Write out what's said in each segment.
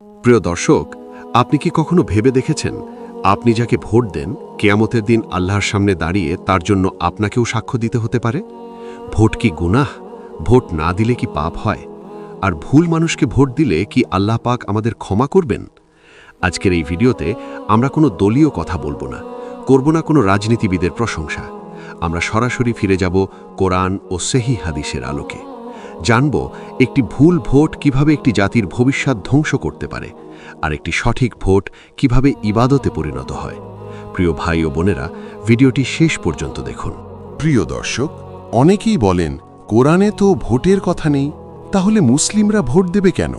প্রিয় দর্শক, আপনি কি কখনো ভেবে দেখেছেন আপনি যাকে ভোট দেন কিয়ামতের দিন আল্লাহর সামনে দাঁড়িয়ে তার জন্য আপনাকেও সাক্ষ্য দিতে হতে পারে? ভোট কি গুনাহ? ভোট না দিলে কি পাপ হয়? আর ভুল মানুষকে ভোট দিলে কি আল্লাহ পাক আমাদের ক্ষমা করবেন? আজকের এই ভিডিওতে আমরা কোনো দলীয় কথা বলবো না, করব না কোনো রাজনীতিবিদের প্রশংসা। আমরা সরাসরি ফিরে যাব কোরআন ও সহিহ হাদিসের আলোকে। জানব একটি ভুল ভোট কিভাবে একটি জাতির ভবিষ্যৎ ধ্বংস করতে পারে, আর একটি সঠিক ভোট কিভাবে ইবাদতে পরিণত হয়। প্রিয় ভাই ও বোনেরা, ভিডিওটি শেষ পর্যন্ত দেখুন। প্রিয় দর্শক, অনেকেই বলেন কোরআনে তো ভোটের কথা নেই, তাহলে মুসলিমরা ভোট দেবে কেন?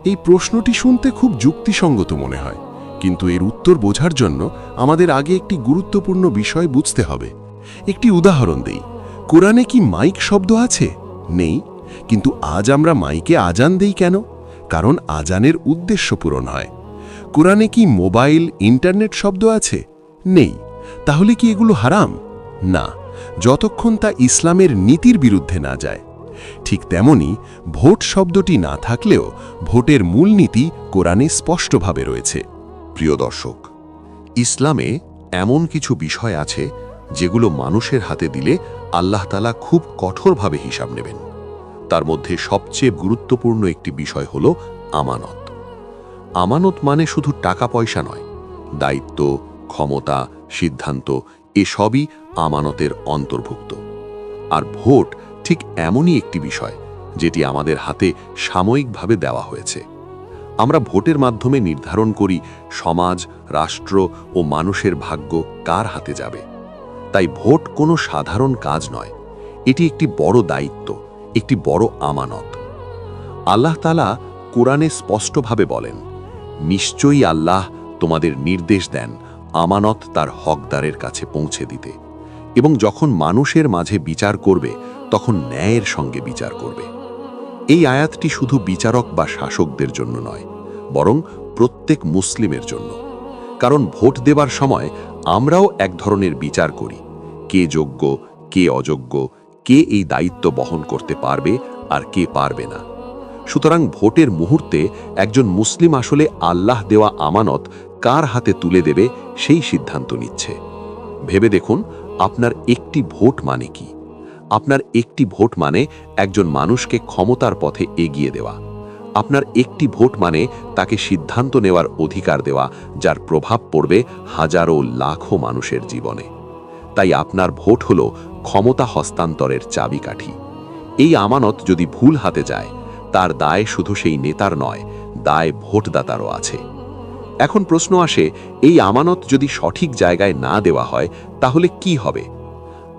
এই প্রশ্নটি শুনতে খুব যুক্তিসঙ্গত মনে হয়, কিন্তু এর উত্তর বোঝার জন্য আমাদের আগে একটি গুরুত্বপূর্ণ বিষয় বুঝতে হবে। একটি উদাহরণ দেই। কোরআনে কি মাইক শব্দ আছে? নেই। কিন্তু আজ আমরা মাইকে আজান দেই কেন? কারণ আজানের উদ্দেশ্য পূরণ হয়। কোরআনে কি মোবাইল, ইন্টারনেট শব্দ আছে? নেই। তাহলে কি এগুলো হারাম? না, যতক্ষণ তা ইসলামের নীতির বিরুদ্ধে না যায়। ঠিক তেমনি ভোট শব্দটি না থাকলেও ভোটের মূলনীতি কোরআনে স্পষ্টভাবে রয়েছে। প্রিয় দর্শক, ইসলামে এমন কিছু বিষয় আছে যেগুলো মানুষের হাতে দিলে আল্লাহ তাআলা খুব কঠোরভাবে হিসাব নেবেন। তার মধ্যে সবচেয়ে গুরুত্বপূর্ণ একটি বিষয় হল আমানত। আমানত মানে শুধু টাকা পয়সা নয়, দায়িত্ব, ক্ষমতা, সিদ্ধান্ত এসবই আমানতের অন্তর্ভুক্ত। আর ভোট ঠিক এমনই একটি বিষয় যেটি আমাদের হাতে সাময়িকভাবে দেওয়া হয়েছে। আমরা ভোটের মাধ্যমে নির্ধারণ করি সমাজ, রাষ্ট্র ও মানুষের ভাগ্য কার হাতে যাবে। তাই ভোট কোনো সাধারণ কাজ নয়, এটি একটি বড় দায়িত্ব, একটি বড় আমানত। আল্লাহ তাআলা কোরআনে স্পষ্টভাবে বলেন, নিশ্চয়ই আল্লাহ তোমাদের নির্দেশ দেন আমানত তার হকদারের কাছে পৌঁছে দিতে, এবং যখন মানুষের মাঝে বিচার করবে তখন ন্যায়ের সঙ্গে বিচার করবে। এই আয়াতটি শুধু বিচারক বা শাসকদের জন্য নয়, বরং প্রত্যেক মুসলিমের জন্য। কারণ ভোট দেবার সময় আমরাও এক ধরনের বিচার করি, কে যোগ্য, কে অযোগ্য, কে এই দায়িত্ব বহন করতে পারবে আর কে পারবে না। সুতরাং ভোটের মুহূর্তে একজন মুসলিম আসলে আল্লাহ দেওয়া আমানত কার হাতে তুলে দেবে সেই সিদ্ধান্ত নিচ্ছে। ভেবে দেখুন, আপনার একটি ভোট মানে কি? আপনার একটি ভোট মানে একজন মানুষকে ক্ষমতার পথে এগিয়ে দেওয়া। আপনার একটি ভোট মানে তাকে সিদ্ধান্ত নেওয়ার অধিকার দেওয়া, যার প্রভাব পড়বে হাজারো লাখো মানুষের জীবনে। তাই আপনার ভোট হলো ক্ষমতা হস্তান্তরের চাবিকাঠি। এই আমানত যদি ভুল হাতে যায়, তার দায় শুধু সেই নেতার নয়, দায় ভোটদাতারও আছে। এখন প্রশ্ন আসে, এই আমানত যদি সঠিক জায়গায় না দেওয়া হয় তাহলে কি হবে?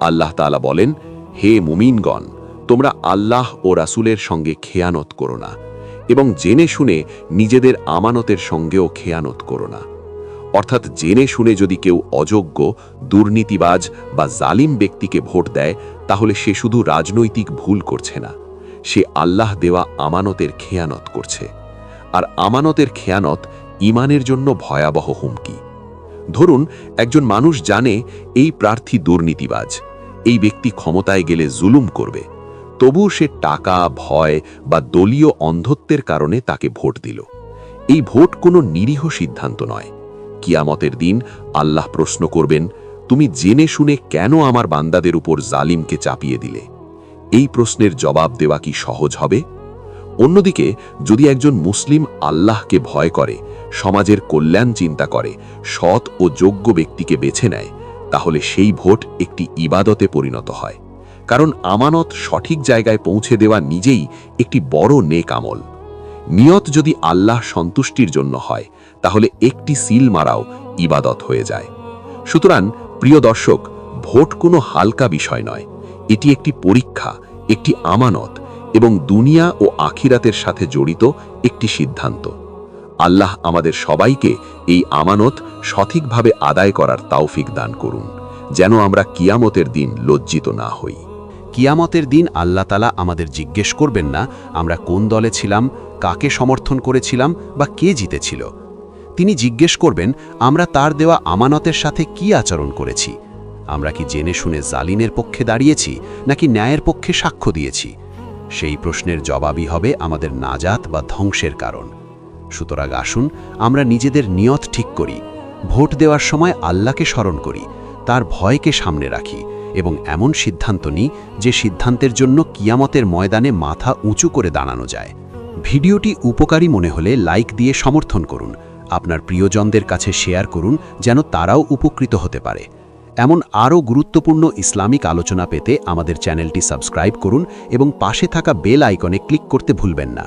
আল্লাহ তাআলা বলেন, হে মুমিনগণ, তোমরা আল্লাহ ও রাসূলের সঙ্গে খেয়ানত করো না, এবং জেনে শুনে নিজেদের আমানতের সঙ্গেও খেয়ানত করো না। অর্থাৎ জেনে শুনে যদি কেউ অযোগ্য, দুর্নীতিবাজ বা জালিম ব্যক্তিকে ভোট দেয়, তাহলে সে শুধু রাজনৈতিক ভুল করছে না, সে আল্লাহ দেওয়া আমানতের খেয়ানত করছে। আর আমানতের খেয়ানত ঈমানের জন্য ভয়াবহ হুমকি। ধরুন, একজন মানুষ জানে এই প্রার্থী দুর্নীতিবাজ, এই ব্যক্তি ক্ষমতায় গেলে জুলুম করবে, তবু সে টাকা, ভয় বা দলীয় অন্ধত্বের কারণে তাকে ভোট দিল। এই ভোট কোনো নিরীহ সিদ্ধান্ত নয়। কিয়ামতের দিন আল্লাহ প্রশ্ন করবেন, তুমি জেনে শুনে কেন আমার বান্দাদের উপর জালিমকে চাপিয়ে দিলে? এই প্রশ্নের জবাব দেওয়া কি সহজ হবে? অন্যদিকে যদি একজন মুসলিম আল্লাহকে ভয় করে, সমাজের কল্যাণ চিন্তা করে, সৎ ও যোগ্য ব্যক্তিকে বেছে নেয়, তাহলে সেই ভোট একটি ইবাদতে পরিণত হয়। কারণ আমানত সঠিক জায়গায় পৌঁছে দেওয়া নিজেই একটি বড় নেক আমল। নিয়ত যদি আল্লাহ সন্তুষ্টির জন্য হয়, তাহলে একটি সিল মারাও ইবাদত হয়ে যায়। সুতরাং প্রিয় দর্শক, ভোট কোনো হালকা বিষয় নয়, এটি একটি পরীক্ষা, একটি আমানত এবং দুনিয়া ও আখিরাতের সাথে জড়িত একটি সিদ্ধান্ত। আল্লাহ আমাদের সবাইকে এই আমানত সঠিকভাবে আদায় করার তৌফিক দান করুন, যেন আমরা কিয়ামতের দিন লজ্জিত না হই। কিয়ামতের দিন আল্লাহ তাআলা আমাদের জিজ্ঞেস করবেন না আমরা কোন দলে ছিলাম, কাকে সমর্থন করেছিলাম বা কে জিতেছিল। তিনি জিজ্ঞেস করবেন আমরা তার দেওয়া আমানতের সাথে কি আচরণ করেছি। আমরা কি জেনে শুনে জালিমের পক্ষে দাঁড়িয়েছি নাকি ন্যায়ের পক্ষে সাক্ষ্য দিয়েছি? সেই প্রশ্নের জবাবই হবে আমাদের নাজাত বা ধ্বংসের কারণ। সুতরাং আসুন আমরা নিজেদের নিয়ত ঠিক করি, ভোট দেওয়ার সময় আল্লাহকে স্মরণ করি, তার ভয়কে সামনে রাখি এবং এমন সিদ্ধান্ত নিই যে সিদ্ধান্তের জন্য কিয়ামতের ময়দানে মাথা উঁচু করে দাঁড়ানো যায়। ভিডিওটি উপকারী মনে হলে লাইক দিয়ে সমর্থন করুন, আপনার প্রিয়জনদের কাছে শেয়ার করুন যেন তারাও উপকৃত হতে পারে। এমন আরও গুরুত্বপূর্ণ ইসলামিক আলোচনা পেতে আমাদের চ্যানেলটি সাবস্ক্রাইব করুন এবং পাশে থাকা বেল আইকনে ক্লিক করতে ভুলবেন না।